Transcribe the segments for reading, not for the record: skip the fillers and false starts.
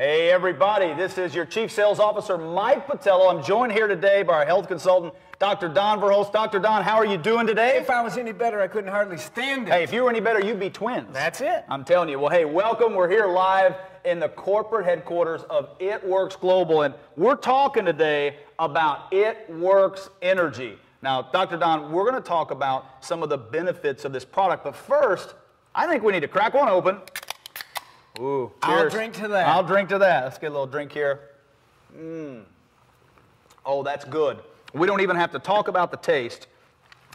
Hey everybody, this is your Chief Sales Officer, Mike Patello. I'm joined here today by our health consultant, Dr. Don Verhulst. Dr. Don, how are you doing today? If I was any better, I couldn't hardly stand it. Hey, if you were any better, you'd be twins. That's it. I'm telling you. Well, hey, welcome. We're here live in the corporate headquarters of It Works Global, and we're talking today about It Works Energy. Now, Dr. Don, we're going to talk about some of the benefits of this product, but first, I think we need to crack one open. Ooh, cheers. I'll drink to that. I'll drink to that. Let's get a little drink here. Oh, that's good. We don't even have to talk about the taste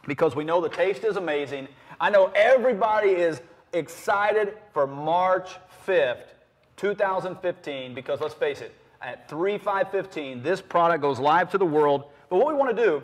because we know the taste is amazing. I know everybody is excited for March 5th, 2015, because let's face it, at 3/5/15, this product goes live to the world. But what we want to do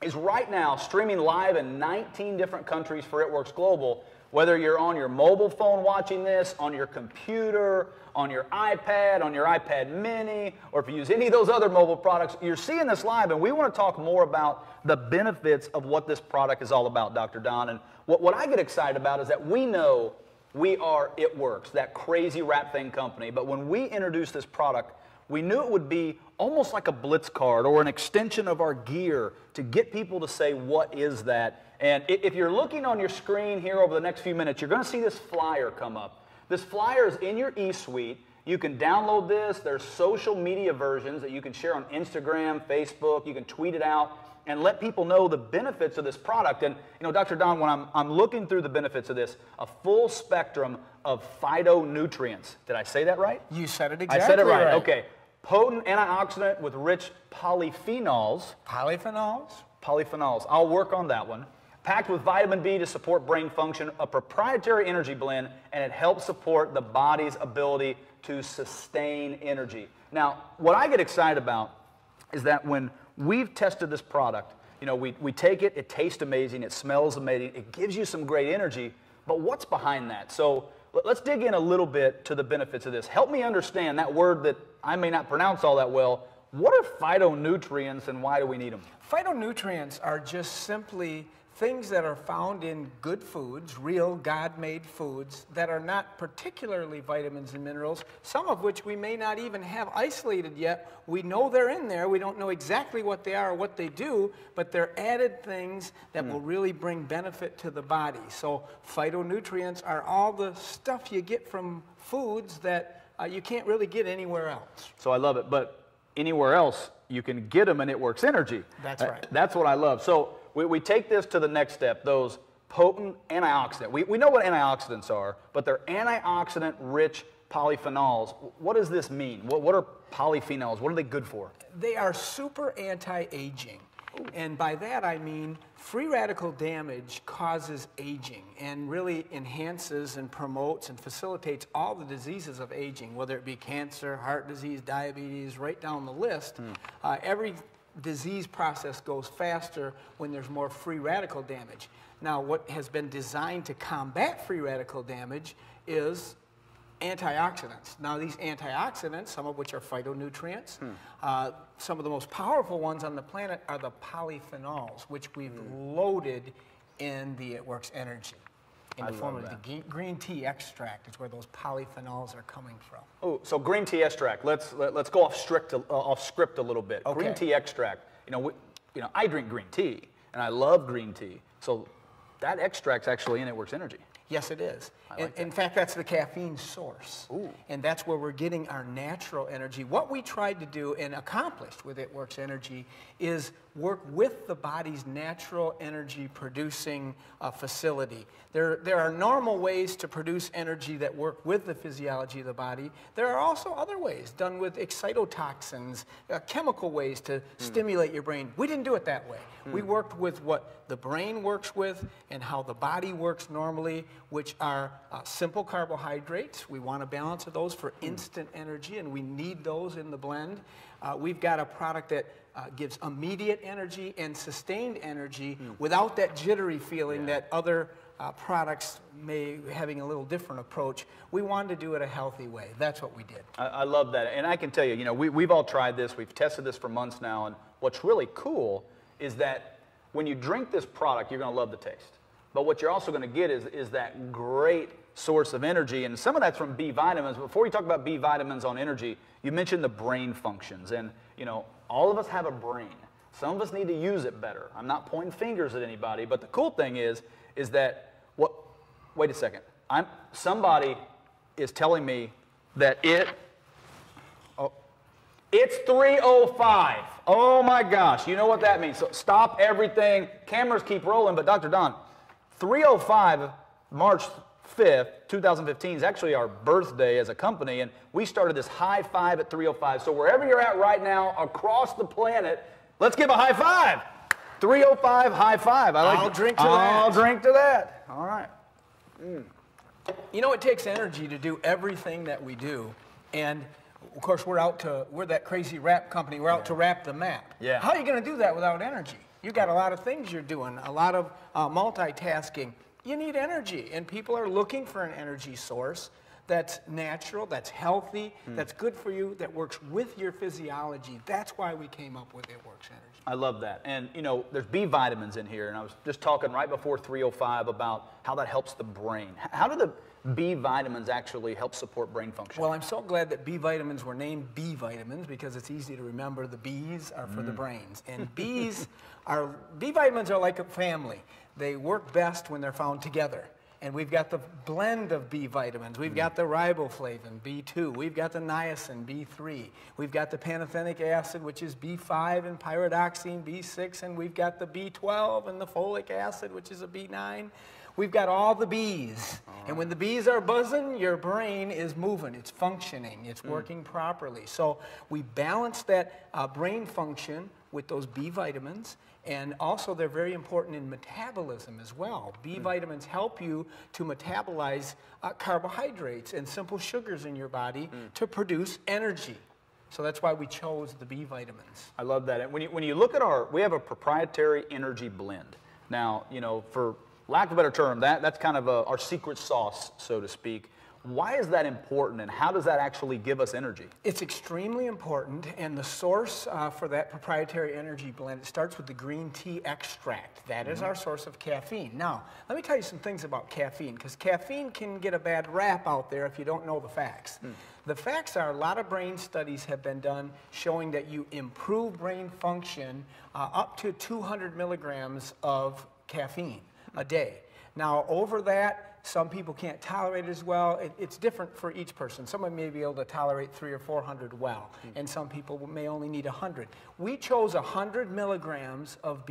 is right now, streaming live in 19 different countries for It Works Global, whether you're on your mobile phone watching this, on your computer, on your iPad, on your iPad mini, or if you use any of those other mobile products, you're seeing this live, and we want to talk more about the benefits of what this product is all about, Dr. Don. And what I get excited about is that we know we are It Works, that crazy wrap thing company, but when we introduced this product, we knew it would be almost like a blitz card or an extension of our gear to get people to say, what is that? And if you're looking on your screen here over the next few minutes, you're going to see this flyer come up. This flyer is in your e-suite. You can download this. There's social media versions that you can share on Instagram, Facebook. You can tweet it out and let people know the benefits of this product. And, you know, Dr. Don, when I'm looking through the benefits of this, a full spectrum of phytonutrients. Did I say that right? You said it exactly right. I said it right. Okay. Potent antioxidant with rich polyphenols. Polyphenols? Polyphenols. I'll work on that one. Packed with vitamin B to support brain function, a proprietary energy blend, and it helps support the body's ability to sustain energy. Now, what I get excited about is that when we've tested this product, you know, we take it, it tastes amazing, it smells amazing, it gives you some great energy, but what's behind that? So let's dig in a little bit to the benefits of this. Help me understand that word that I may not pronounce all that well. What are phytonutrients and why do we need them? Phytonutrients are just simply things that are found in good foods, real God-made foods, that are not particularly vitamins and minerals, some of which we may not even have isolated yet. We know they're in there. We don't know exactly what they are or what they do, but they're added things that will really bring benefit to the body. So phytonutrients are all the stuff you get from foods that you can't really get anywhere else. So I love it, but anywhere else you can get them and It Works Energy. That's right. That's what I love. So we take this to the next step, those potent antioxidants. We know what antioxidants are, but they're antioxidant-rich polyphenols. What does this mean? What are polyphenols? What are they good for? They are super anti-aging. And by that I mean free radical damage causes aging and really enhances and promotes and facilitates all the diseases of aging, whether it be cancer, heart disease, diabetes, right down the list. Every disease process goes faster when there's more free radical damage. Now, what has been designed to combat free radical damage is antioxidants. Now, these antioxidants, some of which are phytonutrients, some of the most powerful ones on the planet are the polyphenols, which we've loaded in the It Works Energy. In the form of the green tea extract is where those polyphenols are coming from. Oh, so green tea extract. Let's go off script a little bit. Okay. Green tea extract. You know, I drink green tea and I love green tea. So that extract's actually in It Works Energy. Yes, it is. In fact, that's the caffeine source. Ooh. And that's where we're getting our natural energy. What we tried to do and accomplished with It Works Energy is work with the body's natural energy producing facility. There are normal ways to produce energy that work with the physiology of the body. There are also other ways done with excitotoxins, chemical ways to stimulate your brain. We didn't do it that way. We worked with what the brain works with and how the body works normally, which are simple carbohydrates. We want a balance of those for instant energy, and we need those in the blend. We've got a product that gives immediate energy and sustained energy without that jittery feeling that other products may having a little different approach. We wanted to do it a healthy way. That's what we did. I love that. And I can tell you, we've all tried this. We've tested this for months now. And what's really cool is that when you drink this product, you're going to love the taste. But what you're also going to get is that great source of energy, and some of that's from B vitamins. Before we talk about B vitamins on energy, you mentioned the brain functions, and all of us have a brain. Some of us need to use it better. I'm not pointing fingers at anybody, but the cool thing is that wait a second. Somebody is telling me that it's 3:05. Oh my gosh, you know what that means. So stop everything. Cameras keep rolling, but Dr. Don, 3:05, March 5th, 2015 is actually our birthday as a company, and we started this high five at 3:05. So wherever you're at right now across the planet, let's give a high five. 3:05 high five. I'll drink to that. I'll drink to that. All right. It takes energy to do everything that we do, and of course we're that crazy wrap company. We're out to wrap the map. Yeah. How are you going to do that without energy? You got a lot of things you're doing, a lot of multitasking. You need energy, and people are looking for an energy source that's natural, that's healthy, that's good for you, that works with your physiology. That's why we came up with It Works Energy. I love that. And there's B vitamins in here, and I was just talking right before 3:05 about how that helps the brain. How do the B vitamins actually help support brain function? Well, I'm so glad that B vitamins were named B vitamins because it's easy to remember the B's are for the brains. And B vitamins are like a family. They work best when they're found together. And we've got the blend of B vitamins. We've got the riboflavin, B2. We've got the niacin, B3. We've got the pantothenic acid, which is B5, and pyridoxine, B6. And we've got the B12 and the folic acid, which is a B9. We've got all the B's. And when the B's are buzzing, your brain is moving. It's functioning. It's working properly. So we balance that brain function with those B vitamins. And also, they're very important in metabolism as well. B vitamins help you to metabolize carbohydrates and simple sugars in your body to produce energy. So that's why we chose the B vitamins. I love that. And when you look at we have a proprietary energy blend. Now, for lack of a better term, that's kind of our secret sauce, so to speak. Why is that important, and how does that actually give us energy? It's extremely important, and the source for that proprietary energy blend, it starts with the green tea extract. That is our source of caffeine. Now, let me tell you some things about caffeine, because caffeine can get a bad rap out there if you don't know the facts. The facts are a lot of brain studies have been done showing that you improve brain function up to 200 milligrams of caffeine a day. Now, over that, some people can't tolerate it as well. It's different for each person. Someone may be able to tolerate 300 or 400 well, and some people may only need 100. We chose 100 milligrams of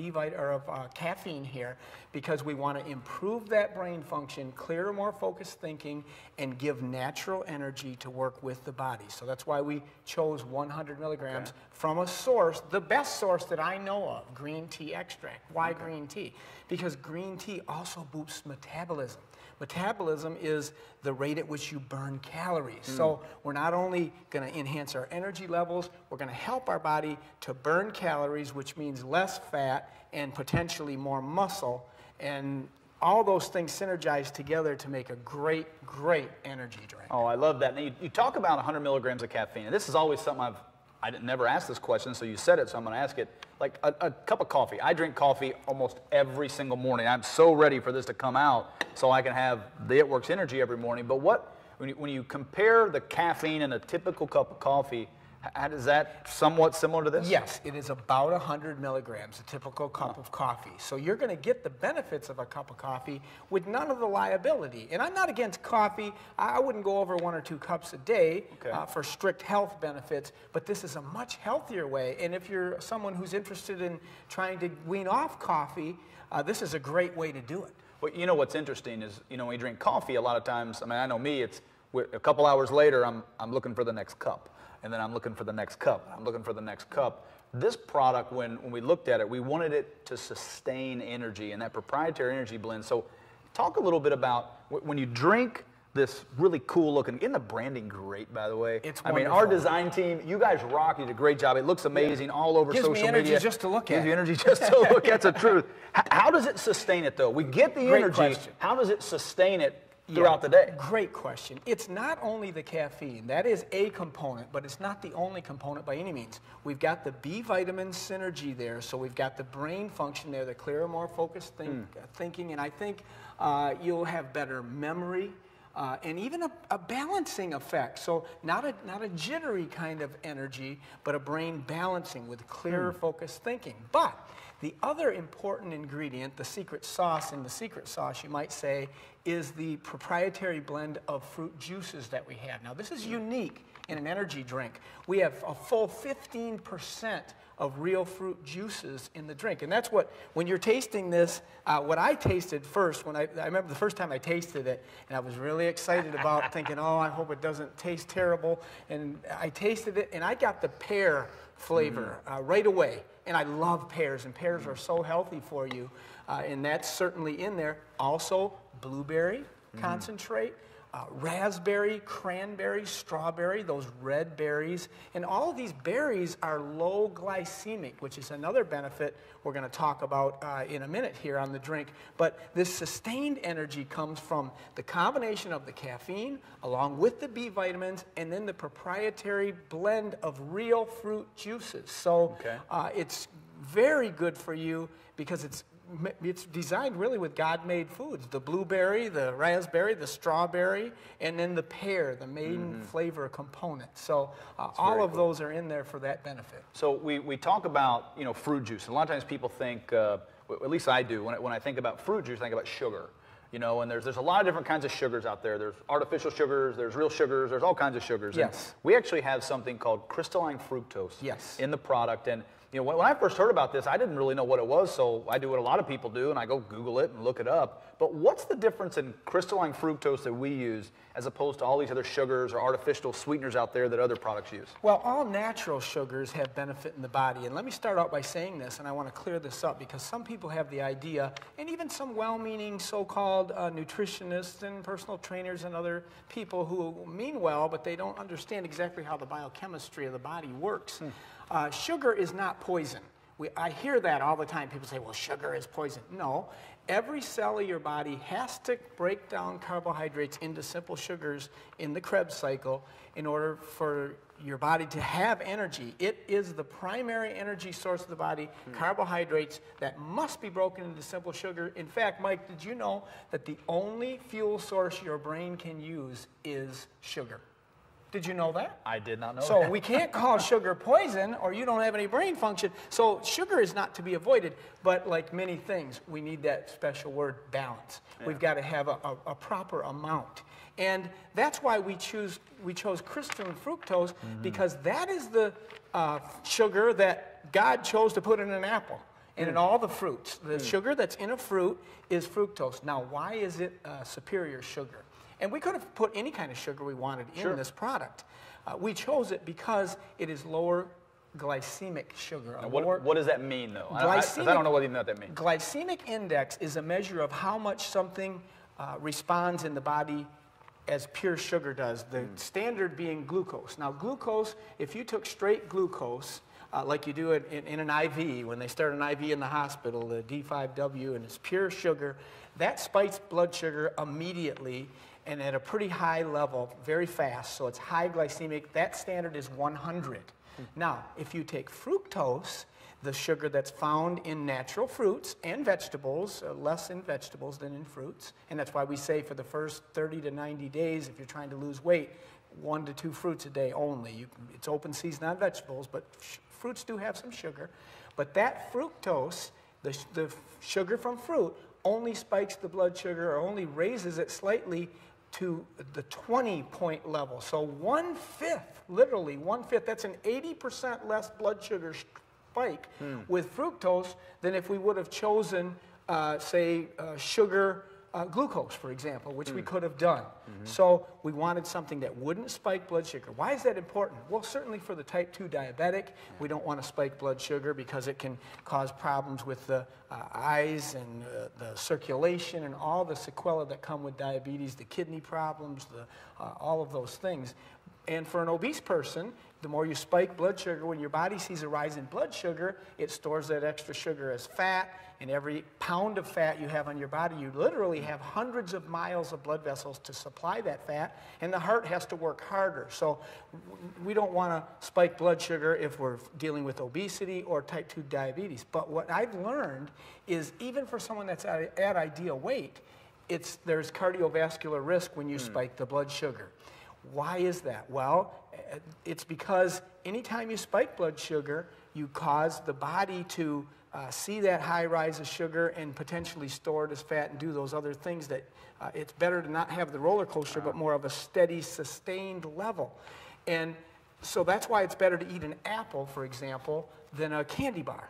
caffeine here because we want to improve that brain function, clearer, more focused thinking, and give natural energy to work with the body. So that's why we chose 100 milligrams from a source, the best source that I know of, green tea extract. Why green tea? Because green tea also boosts metabolism. Metabolism is the rate at which you burn calories. So we're not only going to enhance our energy levels, we're going to help our body to burn calories, which means less fat and potentially more muscle. And all those things synergize together to make a great, great energy drink. Oh, I love that. Now, you talk about 100 milligrams of caffeine, and this is always something I never asked this question, so you said it, so I'm going to ask it. Like a cup of coffee. I drink coffee almost every single morning. I'm so ready for this to come out so I can have the It Works energy every morning. But when you compare the caffeine in a typical cup of coffee, is that somewhat similar to this? Yes, it is about 100 milligrams, a typical cup of coffee. So you're going to get the benefits of a cup of coffee with none of the liability. And I'm not against coffee. I wouldn't go over 1 or 2 cups a day for strict health benefits, but this is a much healthier way. And if you're someone who's interested in trying to wean off coffee, this is a great way to do it. Well, what's interesting is, when you drink coffee, a lot of times, I know me, it's a couple hours later, I'm looking for the next cup. And then I'm looking for the next cup. I'm looking for the next cup. This product, when we looked at it, we wanted it to sustain energy and that proprietary energy blend. So talk a little bit about when you drink this really cool looking, isn't the branding great, by the way? It's wonderful. Our design team, you guys rock. You did a great job. It looks amazing all over social media. Gives me energy just to look at. Gives you energy just to look at. That's the truth. How does it sustain it, though? We get the energy. Question. How does it sustain it throughout the day? Great question. It's not only the caffeine. That is a component, but it's not the only component by any means. We've got the B vitamin synergy there, so we've got the brain function there, the clearer, more focused thinking, and I think you'll have better memory. and even a balancing effect. So not a jittery kind of energy, but a brain balancing with clearer, focused thinking. But the other important ingredient, the secret sauce in the secret sauce, you might say, is the proprietary blend of fruit juices that we have. Now, this is unique in an energy drink. We have a full 15% of real fruit juices in the drink. And that's what, when you're tasting this, what I tasted first, I remember the first time I tasted it, and I was really excited about thinking, oh, I hope it doesn't taste terrible. And I tasted it, and I got the pear flavor right away. And I love pears, and pears are so healthy for you. And that's certainly in there. Also, blueberry concentrate, raspberry, cranberry, strawberry, those red berries. And all of these berries are low glycemic, which is another benefit we're going to talk about in a minute here on the drink. But this sustained energy comes from the combination of the caffeine along with the B vitamins and then the proprietary blend of real fruit juices. So it's very good for you because it's designed really with God-made foods. The blueberry, the raspberry, the strawberry, and then the pear, the main flavor component. So all of those are in there for that benefit. So we talk about, fruit juice. And a lot of times people think, at least I do, when I think about fruit juice, I think about sugar. And there's a lot of different kinds of sugars out there. There's artificial sugars, there's real sugars, there's all kinds of sugars. Yes. And we actually have something called crystalline fructose in the product. And when I first heard about this, I didn't really know what it was, so I do what a lot of people do, and I go Google it and look it up. But what's the difference in crystalline fructose that we use as opposed to all these other sugars or artificial sweeteners out there that other products use? Well, all natural sugars have benefit in the body. And let me start out by saying this, and I want to clear this up, because some people have the idea, and even some well-meaning so-called nutritionists and personal trainers and other people who mean well, but they don't understand exactly how the biochemistry of the body works. Sugar is not poison. I hear that all the time. People say, well, sugar is poison. No. Every cell of your body has to break down carbohydrates into simple sugars in the Krebs cycle in order for your body to have energy. It is the primary energy source of the body, carbohydrates that must be broken into simple sugar. In fact, Mike, did you know that the only fuel source your brain can use is sugar? Did you know that? I did not know so that. We can't call sugar poison or you don't have any brain function. So sugar is not to be avoided, but like many things, we need that special word, balance. We've got to have a proper amount. And that's why we chose crystalline fructose, because that is the sugar that God chose to put in an apple and in all the fruits. The sugar that's in a fruit is fructose. Now, why is it superior sugar? And we could have put any kind of sugar we wanted in this product. We chose it because it is lower glycemic sugar. What does that mean, though? I don't know even what that means. Glycemic index is a measure of how much something responds in the body as pure sugar does, the standard being glucose. Now, glucose, if you took straight glucose, like you do it in an IV, when they start an IV in the hospital, the D5W, and it's pure sugar, that spikes blood sugar immediately and at a pretty high level, very fast, so it's high glycemic. That standard is 100. Now, if you take fructose, the sugar that's found in natural fruits and vegetables, less in vegetables than in fruits, and that's why we say for the first 30 to 90 days, if you're trying to lose weight, 1 to 2 fruits a day only. It's open season on vegetables, but fruits do have some sugar. But that fructose, the sugar from fruit, only spikes the blood sugar or only raises it slightly to the 20-point level. So 1/5, literally 1/5, that's an 80% less blood sugar spike with fructose than if we would have chosen, say, sugar glucose, for example, which we could have done. So we wanted something that wouldn't spike blood sugar. Why is that important? Well, certainly for the type 2 diabetic, we don't want to spike blood sugar because it can cause problems with the eyes and the circulation and all the sequelae that come with diabetes, the kidney problems, all of those things. And for an obese person, the more you spike blood sugar, when your body sees a rise in blood sugar, it stores that extra sugar as fat, and every pound of fat you have on your body, you literally have hundreds of miles of blood vessels to supply that fat, and the heart has to work harder. So we don't want to spike blood sugar if we're dealing with obesity or type 2 diabetes. But what I've learned is even for someone that's at ideal weight, there's cardiovascular risk when you spike the blood sugar. Why is that? Well, it's because anytime you spike blood sugar, you cause the body to see that high rise of sugar and potentially store it as fat and do those other things that it's better to not have the roller coaster, but more of a steady, sustained level. And so that's why it's better to eat an apple, for example, than a candy bar.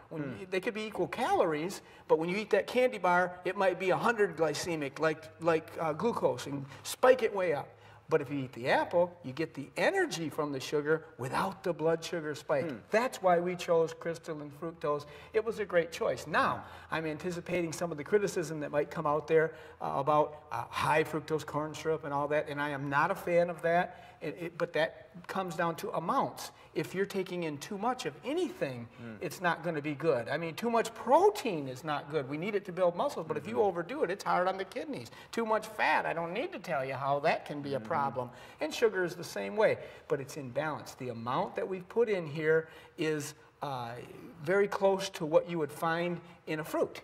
They could be equal calories, but when you eat that candy bar, it might be 100 glycemic, like glucose, and spike it way up. But if you eat the apple, you get the energy from the sugar without the blood sugar spike. That's why we chose crystalline fructose. It was a great choice. Now, I'm anticipating some of the criticism that might come out there about high fructose corn syrup and all that, and I am not a fan of that. But that comes down to amounts. If you're taking in too much of anything, it's not going to be good. I mean, too much protein is not good. We need it to build muscles, but if you overdo it, it's hard on the kidneys. Too much fat, I don't need to tell you how that can be a problem. And sugar is the same way, but it's in balance. The amount that we've put in here is very close to what you would find in a fruit.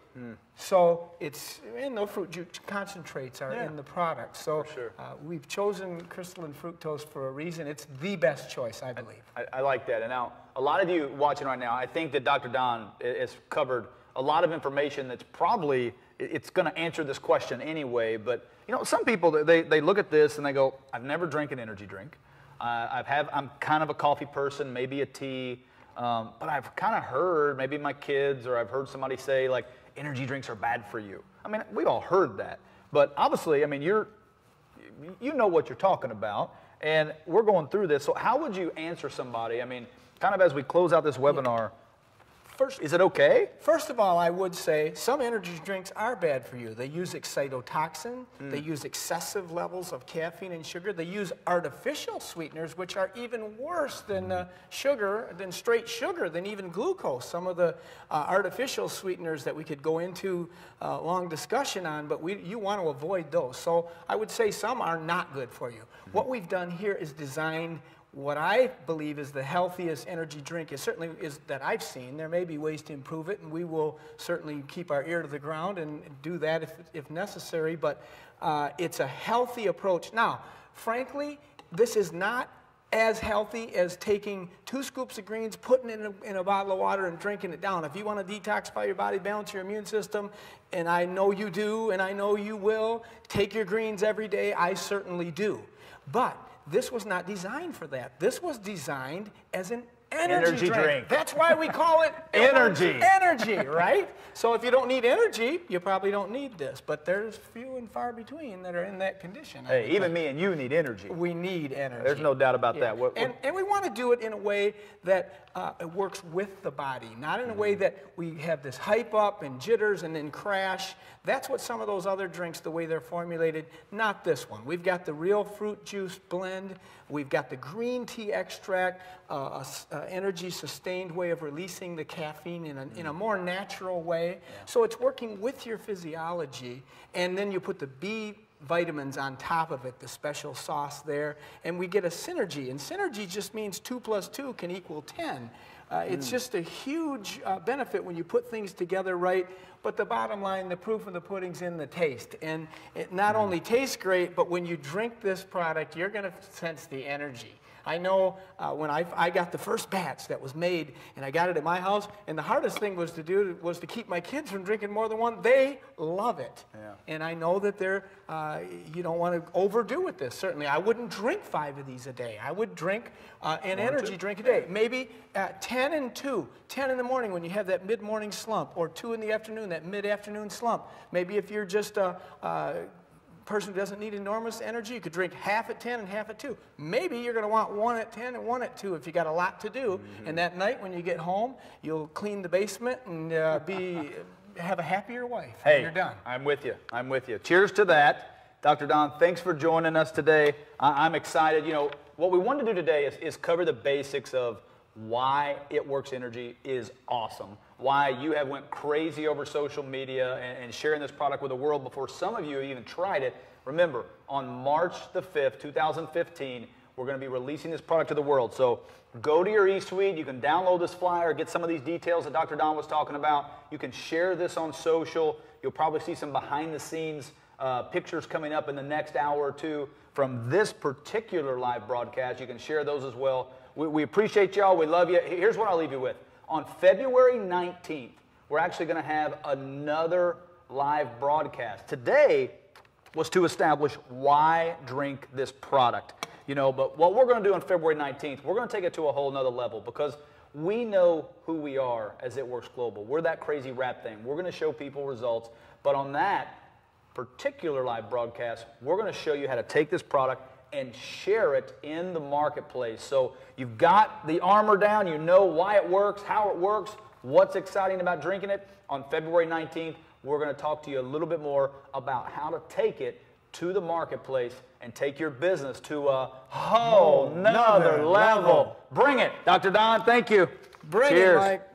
So it's, and no fruit juice concentrates are in the product. So we've chosen crystalline fructose for a reason. It's the best choice, I believe. I like that. And now, a lot of you watching right now, I think that Dr. Don has covered a lot of information that's probably, it's going to answer this question anyway. But, you know, some people, they look at this and they go, I've never drank an energy drink. I'm kind of a coffee person, maybe a tea. But I've kind of heard, maybe my kids, or I've heard somebody say, like, energy drinks are bad for you. I mean, we all heard that. But obviously, I mean, you know what you're talking about, and we're going through this. So how would you answer somebody, I mean, kind of as we close out this webinar, is it okay? First of all, I would say some energy drinks are bad for you. They use excitotoxin. They use excessive levels of caffeine and sugar. They use artificial sweeteners, which are even worse than sugar, than straight sugar, than even glucose. Some of the artificial sweeteners that we could go into a long discussion on, but you want to avoid those. So I would say some are not good for you. What we've done here is designed what I believe is the healthiest energy drink. It certainly is that I've seen. There may be ways to improve it, and we will certainly keep our ear to the ground and do that if necessary, but it's a healthy approach. Now, frankly, this is not as healthy as taking 2 scoops of greens, putting it in a bottle of water and drinking it down. If you want to detoxify your body, balance your immune system, and I know you do, and I know you will, take your greens every day. I certainly do. But this was not designed for that. This was designed as an energy drink. That's why we call it energy. Energy, right? So if you don't need energy, you probably don't need this. But there's few and far between that are in that condition. Hey, even me and you need energy. We need energy. There's no doubt about that. And we want to do it in a way that it works with the body, not in a way that we have this hype up and jitters and then crash. That's what some of those other drinks, the way they're formulated, not this one. We've got the real fruit juice blend. We've got the green tea extract, energy sustained way of releasing the caffeine in a more natural way. So it's working with your physiology, and then you put the B vitamins on top of it, the special sauce there, and we get a synergy. And synergy just means 2 + 2 can equal 10. It's just a huge benefit when you put things together right. But the bottom line, the proof of the pudding's in the taste. And it not only tastes great, but when you drink this product, you're going to sense the energy. I know when I got the first batch that was made, and I got it at my house, and the hardest thing was to do was to keep my kids from drinking more than one. They love it. Yeah. And I know that you don't want to overdo with this, certainly. I wouldn't drink 5 of these a day. I would drink an energy drink a day. Maybe 10 and 2. 10 in the morning when you have that mid-morning slump, or 2 in the afternoon, that mid-afternoon slump. Maybe if you're just person who doesn't need enormous energy, you could drink half at 10 and half at 2. Maybe you're going to want 1 at 10 and 1 at 2 if you got a lot to do. And that night when you get home, you'll clean the basement and have a happier wife. Hey, you're done. I'm with you. I'm with you. Cheers to that. Dr. Don, thanks for joining us today. I'm excited. You know, what we want to do today is cover the basics of why It Works Energy is awesome, why you have went crazy over social media and sharing this product with the world before some of you even tried it. Remember, on March the 5th, 2015, we're going to be releasing this product to the world. So go to your eSuite. You can download this flyer, get some of these details that Dr. Don was talking about. You can share this on social. You'll probably see some behind-the-scenes pictures coming up in the next hour or two from this particular live broadcast. You can share those as well. We appreciate y'all. We love you. Here's what I'll leave you with. On February 19th, we're actually going to have another live broadcast. Today was to establish why drink this product. You know, but what we're going to do on February 19th, we're going to take it to a whole nother level because we know who we are as It Works Global. We're that crazy rap thing. We're going to show people results. But on that particular live broadcast, we're going to show you how to take this product and share it in the marketplace. So you've got the armor down, you know why it works, how it works, what's exciting about drinking it. On February 19th, we're going to talk to you a little bit more about how to take it to the marketplace and take your business to a whole nother level. Bring it. Dr. Don, thank you. Bring Cheers. it, Mike.